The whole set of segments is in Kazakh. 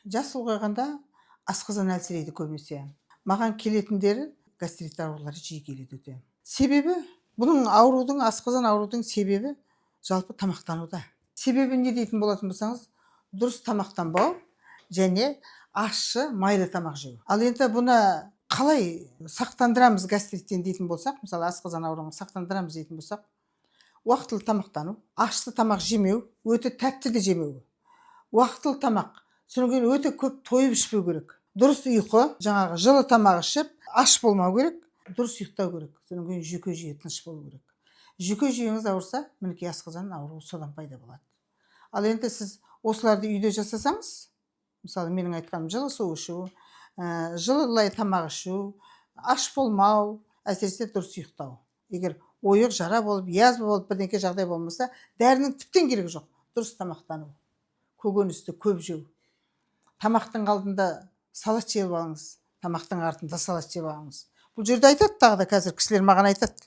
Жас ұлғайғанда асқазан әлсірейді көбінесе. Маған келетіндері гастрит аурулары жиі келеді өте. Себебі бұның аурудың, асқазан аурудың себебі жалпы тамақтануда. Себебі не дейтін болатын болсаңыз, дұрыс тамақтанбау және ащы майлы тамақ жеу. Ал енді бұны қалай сақтандырамыз гастриттен дейтін болсақ, мысалы асқазан ауруын сақтандырамыз дейтін болсақ, уақытылы тамақтану, ащы тамақ жемеу, өте тәтті де жемеу. Уақытылы тамақ, содан кейін өте көп тойып ішпеу керек. Дұрыс ұйқы, жаңағы жылы тамақ ішіп, аш болмау керек, дұрыс ұйықтау керек. Содан кейін жүйке жүйе тыныш болу керек. Жүйке жүйеңіз ауырса, мінекей асқазан ауруы содан пайда болады. Ал енді сіз осыларды үйде жасасаңыз, мысалы менің айтқаным жылы су ішу, жылылай тамақ ішу, аш болмау, әсіресе дұрыс ұйықтау. Егер ойық жара болып, язва болып бірдеңке жағдай болмаса, дәрінің тіптен керегі жоқ. Дұрыс тамақтану, көкөністі көп жеу. Тамақтың алдында салат жеп алыңыз, тамақтың артында салат жеп алыңыз. Бұл жерде айтады тағы да, қазір кісілер маған айтады.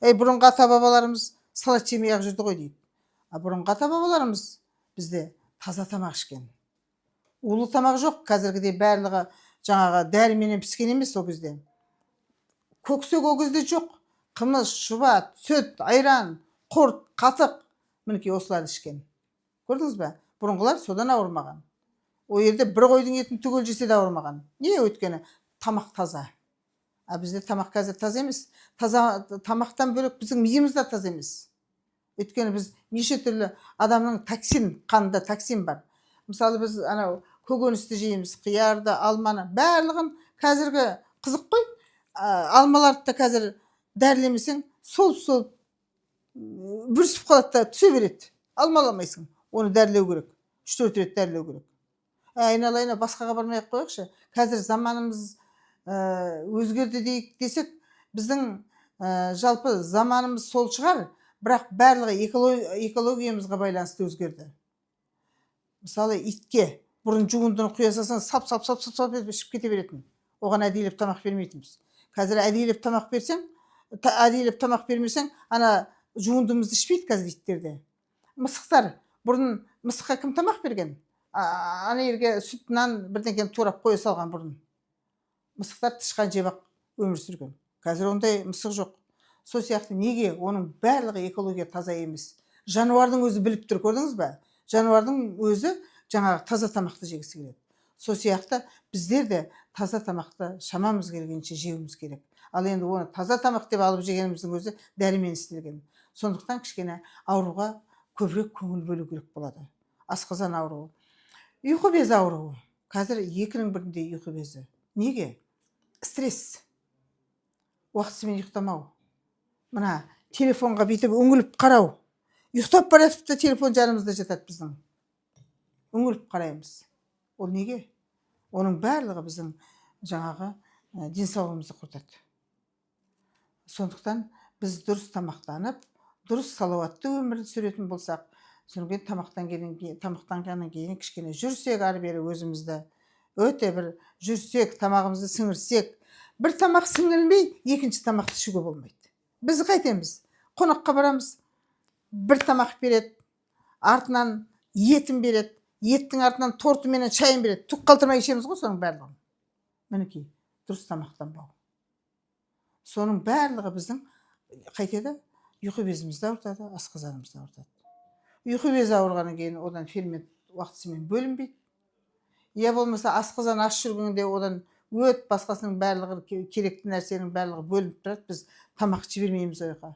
Бұрынғы ата бабаларымыз салат жемей ақ жүрді ғой дейді. Бұрынғы ата бабаларымыз бізде таза тамақ ішкен. Улы тамақ жоқ, қазіргідей барлығы жаңағы дәріменен піскен емес ол кезде. Көксек ол кезде жоқ. Қымыз, шұбат, сүт, айран, құрт, қатық, мінекей осыларды ішкен. Көрдіңіз бе? Бұрынғылар содан ауырмаған. О жерде бір қойдың етін түгел жесе де ауырмаған. Не өйткені тамақ таза. Бізде тамақ қазір таза емес. Тамақтан бөлек біздің миымыз да таза емес. Өйткені біз неше түрлі адамның токсин, қанында токсин бар. Мысалы біз анау көкөністі жейміз, қиярды, алманы, барлығын қазіргі қызық қой. Алмаларды да қазір дәрілемесең, сол бүрісіп қалады да түсе береді. Алмаламайсың. Оны дәрілеу керек. 3-4 рет дәрілеу керек. Айналайына басқаға бармай ақ қояйықшы. Қазір заманымыз өзгерді дейік десек, біздің жалпы заманымыз сол шығар, бірақ барлығы экологиямызға байланысты өзгерді. Мысалы итке бұрын жуындыны құя салсаң, сап етіп ішіп кете беретін. Оған әдейілеп тамақ бермейтінбіз. Қазір әдейілеп тамақ берсең, әдейілеп тамақ бермесең, ана жуындымызды ішпейді қазір иттерде. Мысықтар, бұрын мысыққа кім тамақ берген? Ана жерге сүт, нан бірдеңкені турап қоя салған бұрын. Мысықтар тышқан жеп ақ өмір сүрген. Қазір ондай мысық жоқ. Сол сияқты неге? Оның барлығы экология таза емес. Жануардың өзі біліп тұр, көрдіңіз бе? Жануардың өзі жаңағы таза тамақты жегісі келеді. Сол сияқты біздер де таза тамақты шамамыз келгенше жеуіміз керек. Ал енді оны таза тамақ деп алып жегеніміздің өзі дәрімен істелген. Сондықтан кішкене ауруға көбірек көңіл бөлу керек болады. Асқазан ауруы. Ұйқы безі ауруы. Қазір 2-ның бірінде ұйқы безі. Неге? Стресс. Уақытысымен ұйықтамау. Мына телефонға бүйтіп үңіліп қарау. Ұйықтап бара жатып та телефон жанымызда жатады біздің. Үңіліп қараймыз. Ол неге? Оның барлығы біздің жаңағы денсаулығымызды құртады. Сондықтан біз дұрыс тамақтанып, дұрыс салауатты өмір сүретін болсақ, содан тамақтанғаннан кейін кішкене жүрсек ары бері өзімізді, өте бір жүрсек, тамағымызды сіңірсек, бір тамақ сіңірілмей, екінші тамақты ішуге болмайды. Біз қайтеміз? Қонаққа барамыз, бір тамақ береді, артынан етін береді, еттің артынан торты менен шайын береді. Түк қалтырмай ішеміз ғой соның барлығын. Мінекей, дұрыс тамақтанбау. Соның барлығы біздің қайтеді? Ұйқы безімізді ауыртады, асқазанымызды ауыртады. Ұйқы безі ауырғаннан кейін одан фермент уақытысымен бөлінбейді. Я болмаса асқазан аш жүргенде одан өт басқасының барлығы, керекті нәрсенің барлығы бөлініп тұрады. Біз тамақ жібермейміз ойға.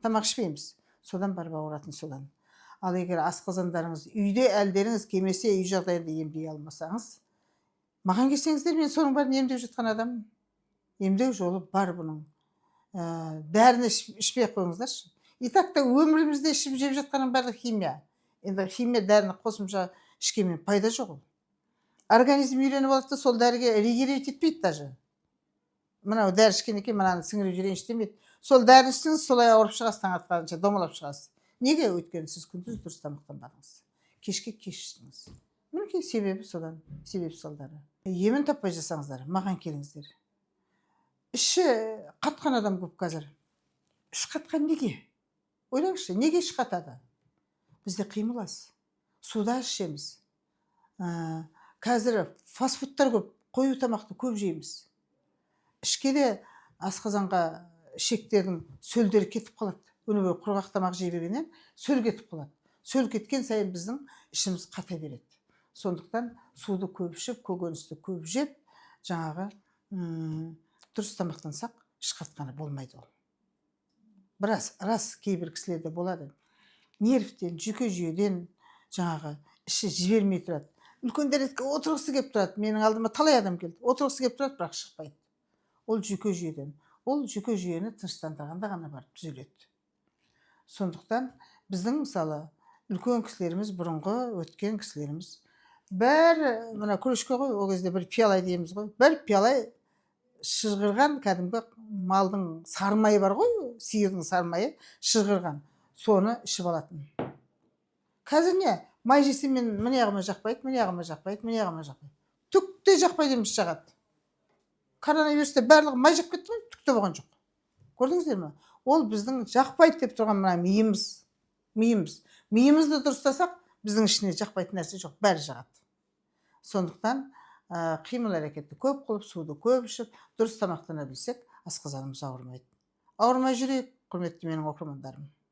Тамақ ішпейміз. Содан барып ауыратын содан. Ал егер асқазандарыңыз үйде әлдеріңіз келмесе, үй жағдайында емдей алмасаңыз, маған келсеңіздер, мен соның бәрін емдеп жатқан адаммын. Емдеу жолы бар бұның. Дәріні ішпей қойыңыздаршы. И так та өмірімізде ішіп жеп жатқаның барлығы химия. Енді химия дәріні қосымша ішкенмен пайда жоқ ол. Организм үйреніп алады да сол дәріге реагировать етпейді даже. Мынау дәрі ішкен екен, мынаны сіңіріп жіберейінші демейді. Сол дәріні ішсеңіз, солай ауырып шығасыз, таң атқанша домалап шығасыз. Неге? Өйткені сіз күндіз дұрыс тамақтанбадыңыз. Кешке кеш іштіңіз. Мінекей себебі содан, себеп салдары. Емін таппай жасаңыздар, маған келіңіздер. Іші қатқан адам көп қазір. Іш қатқан неге? Ойлаңызшы, неге іш қатады? Бізде қимыл аз. Суда ішеміз. Қазір фастфудтар көп, қою тамақты көп жейміз. Ішке де асқазанға ішектердің сөлдері кетіп қалады. Күні бойы құрғақ тамақ жей бергеннен сөл кетіп қалады. Сөл кеткен сайын біздің ішіміз қата береді. Сондықтан суды көп ішіп, көкөністі көп жеп, жаңағы дұрыс тамақтансақ, іш қатқаны болмайды ол. Рас кейбір кісілерде болады. Нервтен, жүйке жүйеден жаңағы іші жібермей тұрады. Үлкен дәретке отырғысы келіп тұрады. Менің алдыма талай адам келді. Отырғысы келіп тұрады, бірақ шықпайды. Ол жүйке жүйеден. Ол жүйке жүйені тыныштандырғанда ғана барып түзеледі. Сондықтан біздің мысалы үлкен кісілеріміз, бұрынғы өткен кісілеріміз бәрі мына күрішке ғой, ол кезде бір пиала дейміз ғой. Бір пиала шыжғырған кәдімгі малдың сармайы бар ғой, сиырдың сармайы шыжғырған. Соны ішіп алатын. Қазір не? Май жесем мен міне ағыма жақпайды, міне ағыма жақпайды, міне ағыма жақпайды. Түк те жақпайды емес жағады. Коронавирусте барлығы май жеп кетті ғой, түк те болған жоқ. Көрдіңіздер ме? Ол біздің жақпайды деп тұрған мына миымыз. Миымызды дұрыстасақ, біздің ішіне жақпайтын нәрсе жоқ, бәрі жағады. Сондықтан қимыл әрекетті көп қылып, суды көп ішіп, дұрыс тамақтана білсек, асқазанымыз ауырмайды. Ауырмай жүрейік, құрметті менің оқырмандарым.